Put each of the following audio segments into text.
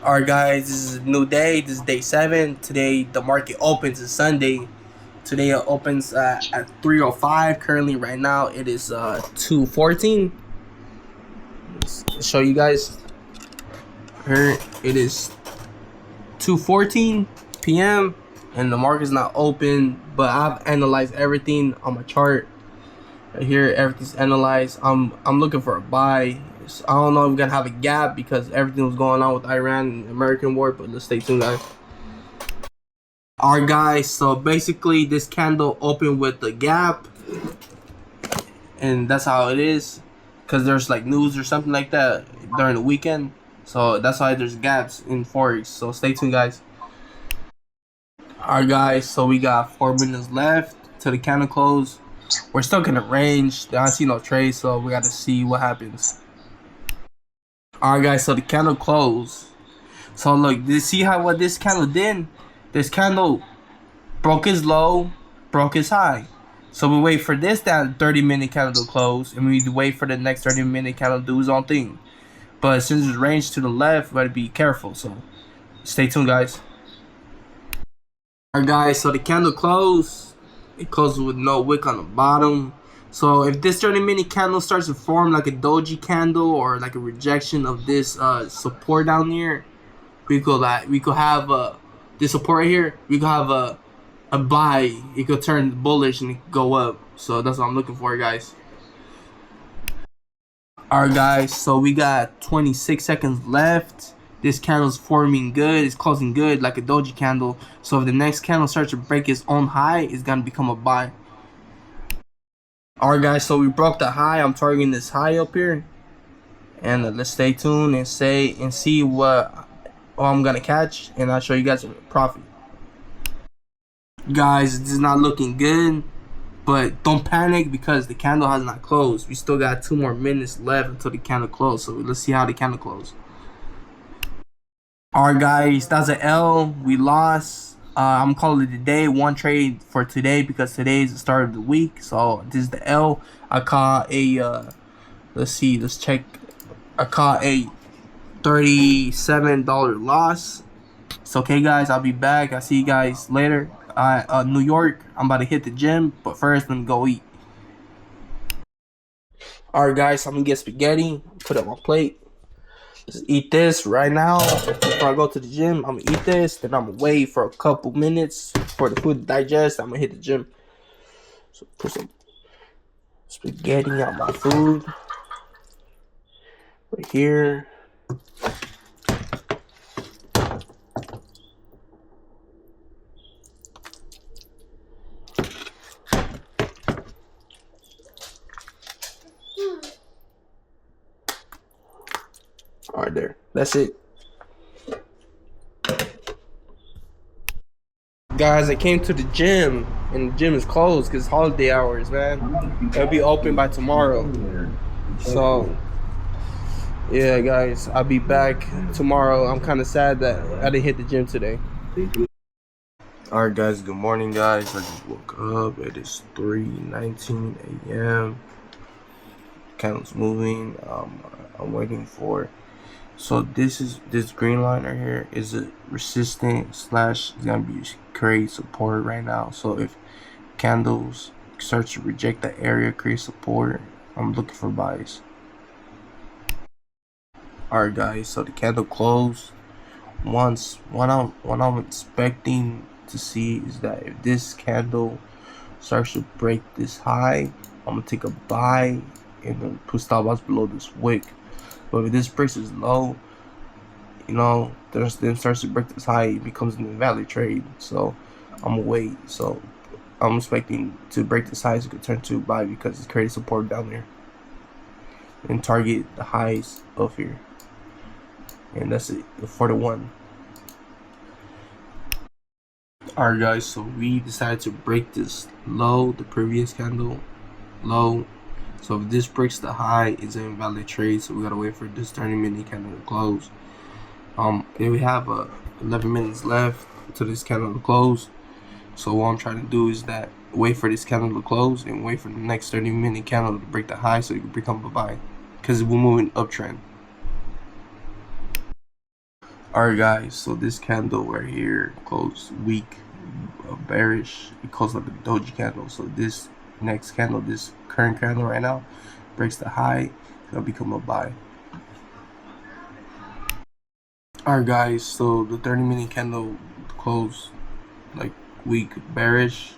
Alright guys, this is a new day. This is day 7. Today the market opens. It's Sunday. Today it opens at 3:05. Currently right now it is 2:14. Let's show you guys. Here it is 2:14 p.m. and the market's not open, but I've analyzed everything on my chart. Right here everything's analyzed. I'm looking for a buy. I don't know if we're gonna have a gap because everything was going on with Iran and the American war, but let's stay tuned, guys. Alright guys, so basically this candle opened with the gap, and that's how it is, because there's like news or something like that during the weekend, so that's why there's gaps in Forex. So stay tuned, guys. Alright guys, so we got 4 minutes left to the candle close. We're still in a range. I don't see no trade, so we gotta see what happens. Alright guys, so the candle closed. So look, you see what this candle did? This candle broke its low, broke its high. So we wait for this that 30-minute candle to close, and we wait for the next 30-minute candle to do its own thing. But since it's range to the left, we gotta be careful. So stay tuned, guys. Alright guys, so the candle closed. It closes with no wick on the bottom. So if this 30-minute candle starts to form like a doji candle or like a rejection of this support down here, we could have this support right here. We could have a buy. It could turn bullish and it could go up. So that's what I'm looking for, guys. Alright guys, so we got 26 seconds left. This candle's forming good. It's closing good like a doji candle. So if the next candle starts to break its own high, it's gonna become a buy. Alright guys, so we broke the high. I'm targeting this high up here, and let's stay tuned and see what I'm gonna catch, and I'll show you guys a profit. Guys, this is not looking good, but don't panic because the candle has not closed. We still got 2 more minutes left until the candle closes, so let's see how the candle closes. Alright guys, that's an L. We lost. I'm calling it a day. 1 trade for today because today is the start of the week. So this is the L. I caught a let's check. I caught a $37 loss. It's okay, guys. I'll be back. I'll see you guys later. New York. I'm about to hit the gym, but first let me go eat. Alright guys, I'm gonna get spaghetti, put it on my plate. Just eat this right now before I go to the gym. I'm gonna eat this, then I'm gonna wait for a couple minutes for the food to digest. I'm gonna hit the gym. So put some spaghetti on my food right here. Alright, there. That's it. Guys, I came to the gym, and the gym is closed because holiday hours, man. It'll be open by tomorrow. So, yeah, guys, I'll be back tomorrow. I'm kind of sad that I didn't hit the gym today. Alright, guys, good morning, guys. I just woke up. It is 3:19 a.m. Candle's moving. I'm waiting for. So this green line right here is a resistant slash is gonna be create support right now. So if candles start to reject that area, create support, I'm looking for buys. Alright guys, so the candle closed. What I'm expecting to see is that if this candle starts to break this high, I'm gonna take a buy and then put stop loss below this wick. But if this breaks is low, you know, then starts to break this high, it becomes an invalid trade. So I'm gonna wait. So I'm expecting to break this high so it could turn to a buy because it's creating support down there and target the highs up here. And that's it for the 1. Alright guys, so we decided to break this low, the previous candle low. So if this breaks the high, it's an invalid trade. So we gotta wait for this 30-minute candle to close. And we have 11 minutes left to this candle to close. So what I'm trying to do is that wait for this candle to close and wait for the next 30-minute candle to break the high so it can become a buy because we're moving uptrend. Alright guys, so this candle right here closed weak, bearish. It closed like a doji candle. So this next candle, this current candle right now, breaks the high, it'll become a buy. Alright guys, so the 30-minute candle closed like weak, bearish.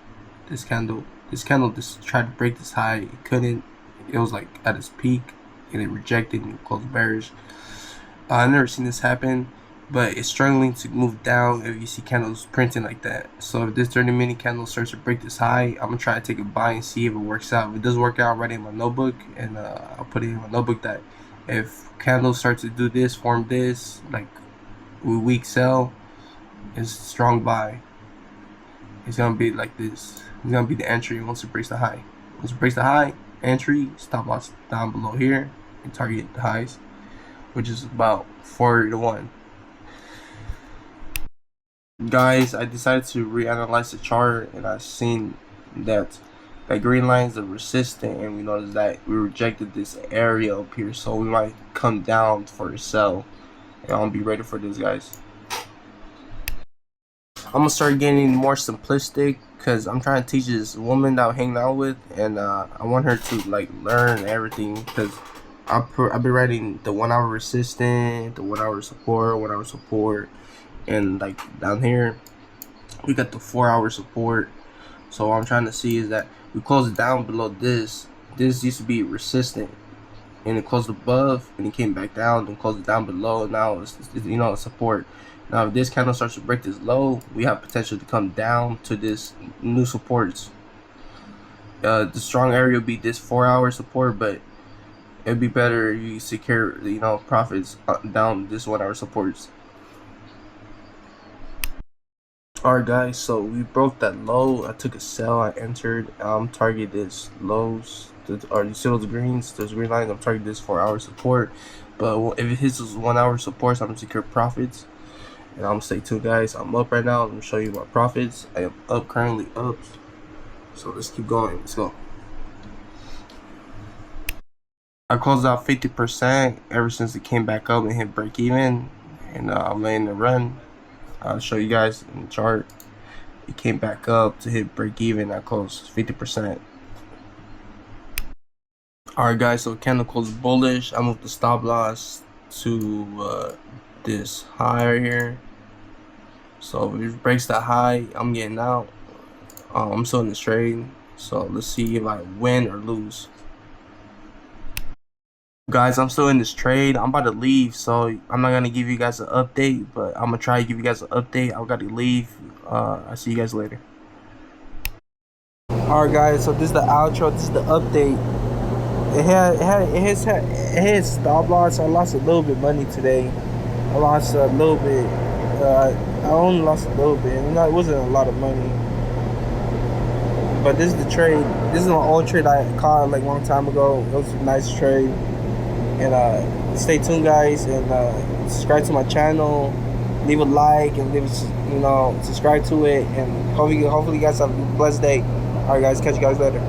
This candle just tried to break this high. It couldn't. It was like at its peak and it rejected and closed bearish. I've never seen this happen, but it's struggling to move down if you see candles printing like that. So if this 30-minute candle starts to break this high, I'm gonna try to take a buy and see if it works out. If it does work out, I'll write it in my notebook, and I'll put it in my notebook that if candles start to do this, form this, like weak sell, it's strong buy. It's gonna be like this. It's gonna be the entry once it breaks the high. Once it breaks the high, entry, stop loss down below here, and target the highs, which is about 4 to 1. Guys, I decided to reanalyze the chart, and I seen that green line is a resistant, and we noticed that we rejected this area up here, so we might come down for a sell. And I'll be ready for this, guys. I'm gonna start getting more simplistic because I'm trying to teach this woman that I'm hanging out with, and I want her to like learn everything, because I've been writing the 1 hour resistance, the 1 hour support, 1 hour support, and like down here we got the 4 hour support. So what I'm trying to see is that we close it down below this. This used to be resistant, and it closed above, and it came back down and closed it down below. And now it's a support. Now if this candle starts to break this low, we have potential to come down to this new supports. The strong area will be this 4 hour support, but it'd be better if you secure profits down this 1 hour supports. Alright guys, so we broke that low. I took a sell, I entered. Target this lows, or you see those greens, those green lines. I'm targeting this 4 hour support, but if it hits those 1 hour supports, I'm gonna secure profits. And I'm gonna stay tuned, guys. I'm up right now. Let me show you my profits. I am up, currently up. So let's keep going. Let's go. I closed out 50% ever since it came back up and hit break even, and I'm letting it run. I'll show you guys in the chart. It came back up to hit break even. I closed 50%. Alright guys, so candle closed bullish. I moved the stop loss to this high right here. So if it breaks that high, I'm getting out. I'm still in this trade, so let's see if I win or lose. Guys, I'm still in this trade. I'm about to leave, so I'm not gonna give you guys an update, but I'm gonna try to give you guys an update. I gotta leave. I'll see you guys later. Alright guys, so this is the outro. This is the update. It had stop loss. I lost a little bit money today. I lost a little bit. I only lost a little bit. It wasn't a lot of money. But this is the trade. This is my old trade I caught like a long time ago. It was a nice trade. And stay tuned, guys, and subscribe to my channel. Leave a like and subscribe to it. And hopefully you guys have a blessed day. All right, guys, catch you guys later.